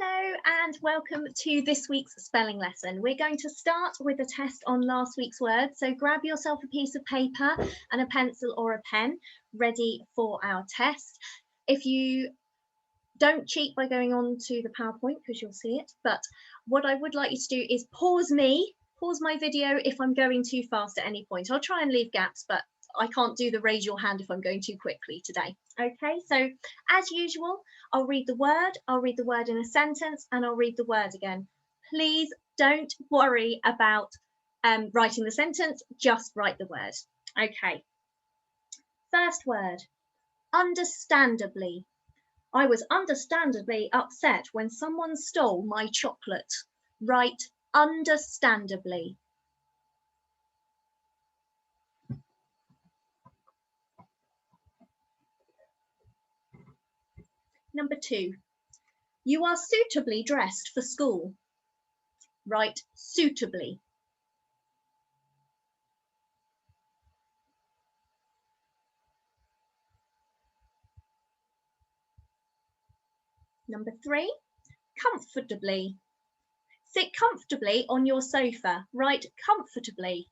Hello and welcome to this week's spelling lesson. We're going to start with a test on last week's words, so grab yourself a piece of paper and a pencil or a pen ready for our test. If you don't cheat by going on to the PowerPoint because you'll see it, but what I would like you to do is pause my video if I'm going too fast at any point. I'll try and leave gaps, but I can't do the raise your hand if I'm going too quickly today. Okay, so as usual, I'll read the word in a sentence, and I'll read the word again. Please don't worry about writing the sentence, just write the word. Okay, first word, understandably. I was understandably upset when someone stole my chocolate. Write understandably. Number 2, you are suitably dressed for school. Write suitably. Number 3, comfortably. Sit comfortably on your sofa. Write comfortably.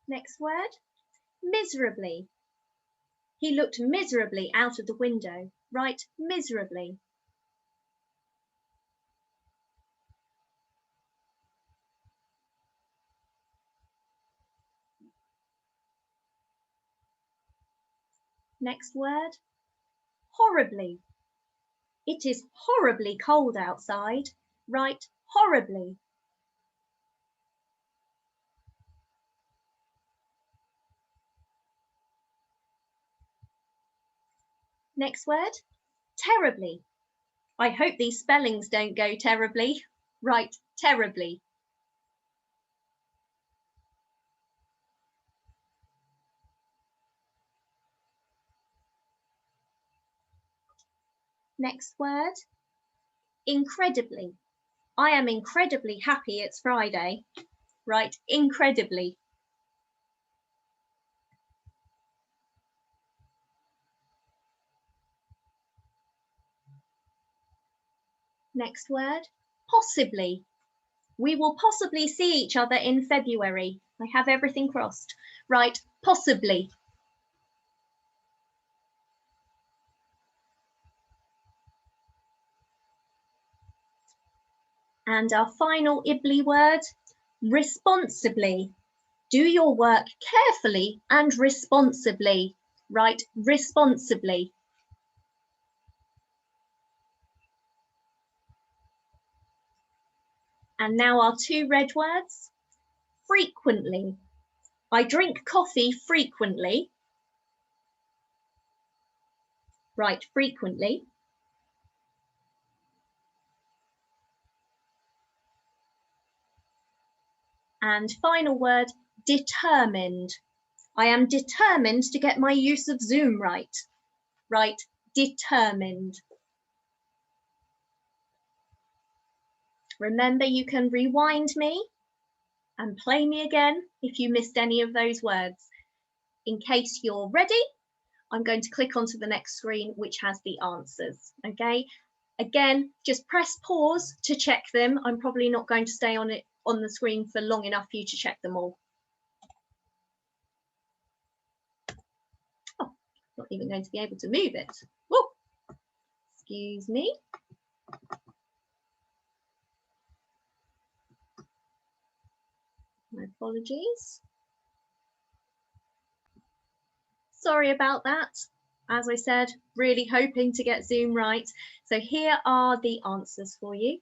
Next word, miserably. He looked miserably out of the window. Write miserably. Next word, horribly. It is horribly cold outside. Write horribly. Next word, terribly. I hope these spellings don't go terribly. Write terribly. Next word, incredibly. I am incredibly happy it's Friday. Write incredibly. Next word, possibly. We will possibly see each other in February. I have everything crossed. Write possibly. And our final Ibley word, responsibly. Do your work carefully and responsibly. Write responsibly. And now our 2 red words, frequently. I drink coffee frequently. Write frequently. And final word, determined. I am determined to get my use of Zoom right. Write determined. Remember, you can rewind me and play me again if you missed any of those words. In case you're ready, I'm going to click onto the next screen, which has the answers, okay? Again, just press pause to check them. I'm probably not going to stay on the screen for long enough for you to check them all. Oh, not even going to be able to move it. Whoa. Excuse me. My apologies. Sorry about that. As I said, really hoping to get Zoom right. So here are the answers for you.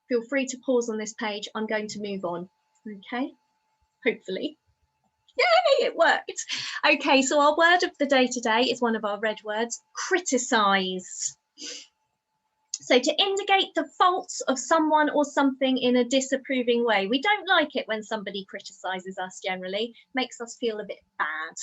Feel free to pause on this page. I'm going to move on, okay? Hopefully. Yay, it worked. Okay, so our word of the day today is one of our red words, criticise. So to indicate the faults of someone or something in a disapproving way. We don't like it when somebody criticises us generally, makes us feel a bit bad.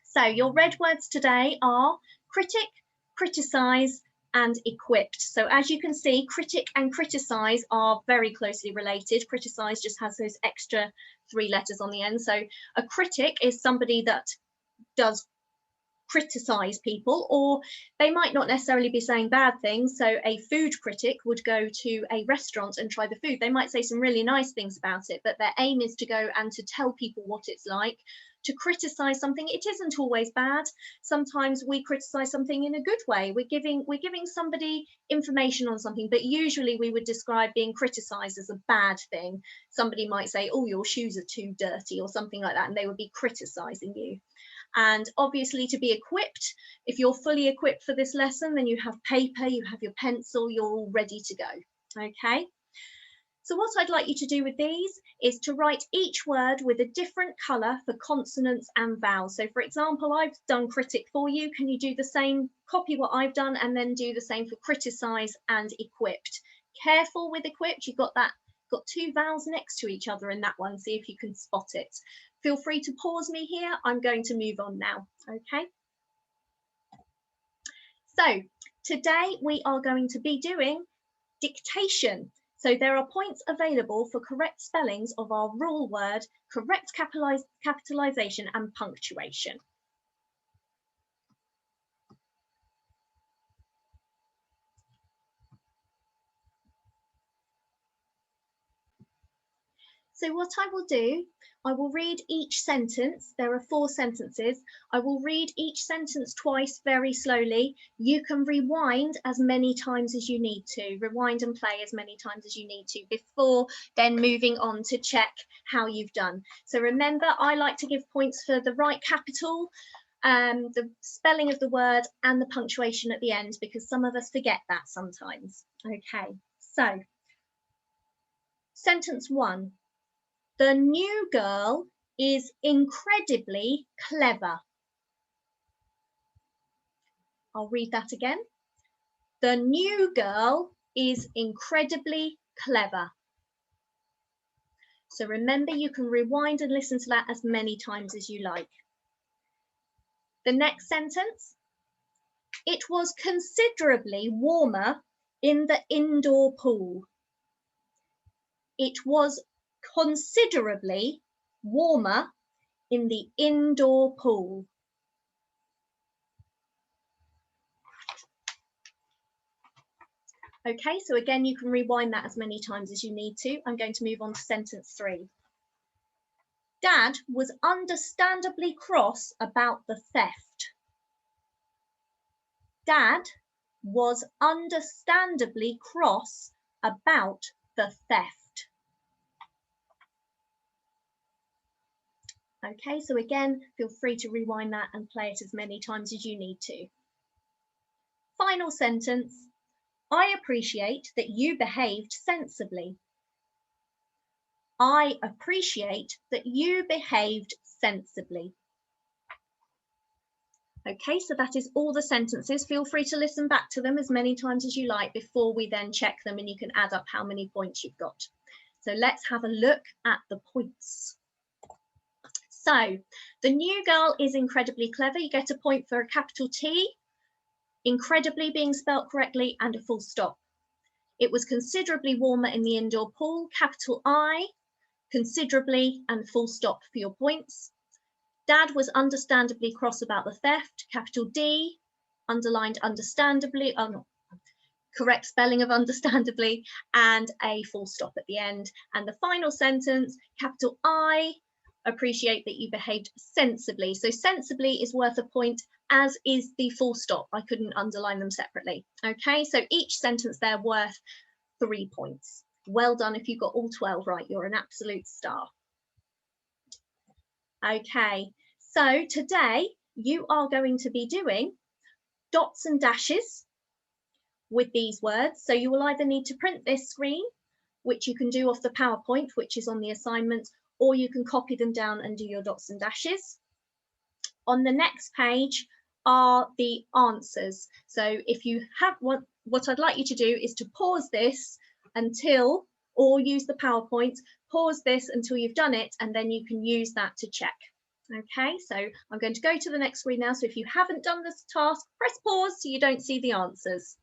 So your red words today are critic, criticise, and equipped. So as you can see, critic and criticise are very closely related. Criticise just has those extra 3 letters on the end. So a critic is somebody that does criticize people, or they might not necessarily be saying bad things. So a food critic would go to a restaurant and try the food. They might say some really nice things about it, but their aim is to go and to tell people what it's like. To criticize something, it isn't always bad. Sometimes we criticize something in a good way. We're giving somebody information on something, but usually we would describe being criticized as a bad thing. Somebody might say, oh, your shoes are too dirty or something like that, and they would be criticizing you. And obviously, to be equipped, if you're fully equipped for this lesson, then you have paper, you have your pencil, you're all ready to go. Okay. So what I'd like you to do with these is to write each word with a different colour for consonants and vowels. So for example, I've done critic for you. Can you do the same, copy what I've done, and then do the same for criticise and equipped? Careful with equipped, you've got 2 vowels next to each other in that one. See if you can spot it. Feel free to pause me here. I'm going to move on now, okay? So today we are going to be doing dictation. So there are points available for correct spellings of our rule word, correct capitalisation and punctuation. So what I will do, I will read each sentence. There are 4 sentences. I will read each sentence twice very slowly. You can rewind as many times as you need to, rewind and play as many times as you need to before then moving on to check how you've done. So remember, I like to give points for the right capital, the spelling of the word and the punctuation at the end, because some of us forget that sometimes. Okay, so sentence 1. The new girl is incredibly clever. I'll read that again. The new girl is incredibly clever. So remember, you can rewind and listen to that as many times as you like. The next sentence. It was considerably warmer in the indoor pool. It was considerably warmer in the indoor pool. Okay, so again, you can rewind that as many times as you need to. I'm going to move on to sentence 3. Dad was understandably cross about the theft. Dad was understandably cross about the theft. Okay, so again, feel free to rewind that and play it as many times as you need to. Final sentence. I appreciate that you behaved sensibly. I appreciate that you behaved sensibly. Okay, so that is all the sentences. Feel free to listen back to them as many times as you like before we then check them, and you can add up how many points you've got. So let's have a look at the points. So the new girl is incredibly clever. You get a point for a capital T, incredibly being spelt correctly, and a full stop. It was considerably warmer in the indoor pool, capital I, considerably, and full stop for your points. Dad was understandably cross about the theft, capital D, underlined understandably, correct spelling of understandably, and a full stop at the end. And the final sentence, capital I, appreciate that you behaved sensibly. So sensibly is worth a point, as is the full stop. I couldn't underline them separately. Okay, so each sentence there worth 3 points. Well done if you got all 12 right. You're an absolute star. Okay, so today you are going to be doing dots and dashes with these words. So you will either need to print this screen, which you can do off the PowerPoint, which is on the assignment, or you can copy them down and do your dots and dashes. On the next page are the answers. So if you have what I'd like you to do is to pause this until, or use the PowerPoint, pause this until you've done it, and then you can use that to check. Okay, so I'm going to go to the next screen now. So if you haven't done this task, press pause so you don't see the answers.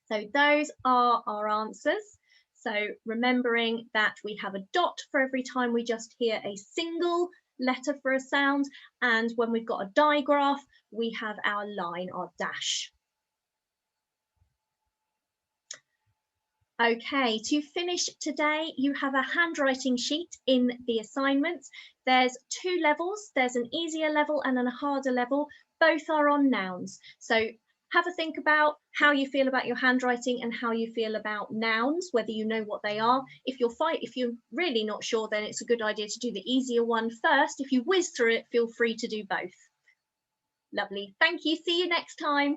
So those are our answers. So remembering that we have a dot for every time we just hear a single letter for a sound, and when we've got a digraph, we have our line, our dash. Okay, to finish today, you have a handwriting sheet in the assignments. There's 2 levels. There's an easier level and a harder level. Both are on nouns. So have a think about how you feel about your handwriting and how you feel about nouns, whether you know what they are. If you're really not sure, then it's a good idea to do the easier one first. If you whiz through it, feel free to do both. Lovely. Thank you. See you next time.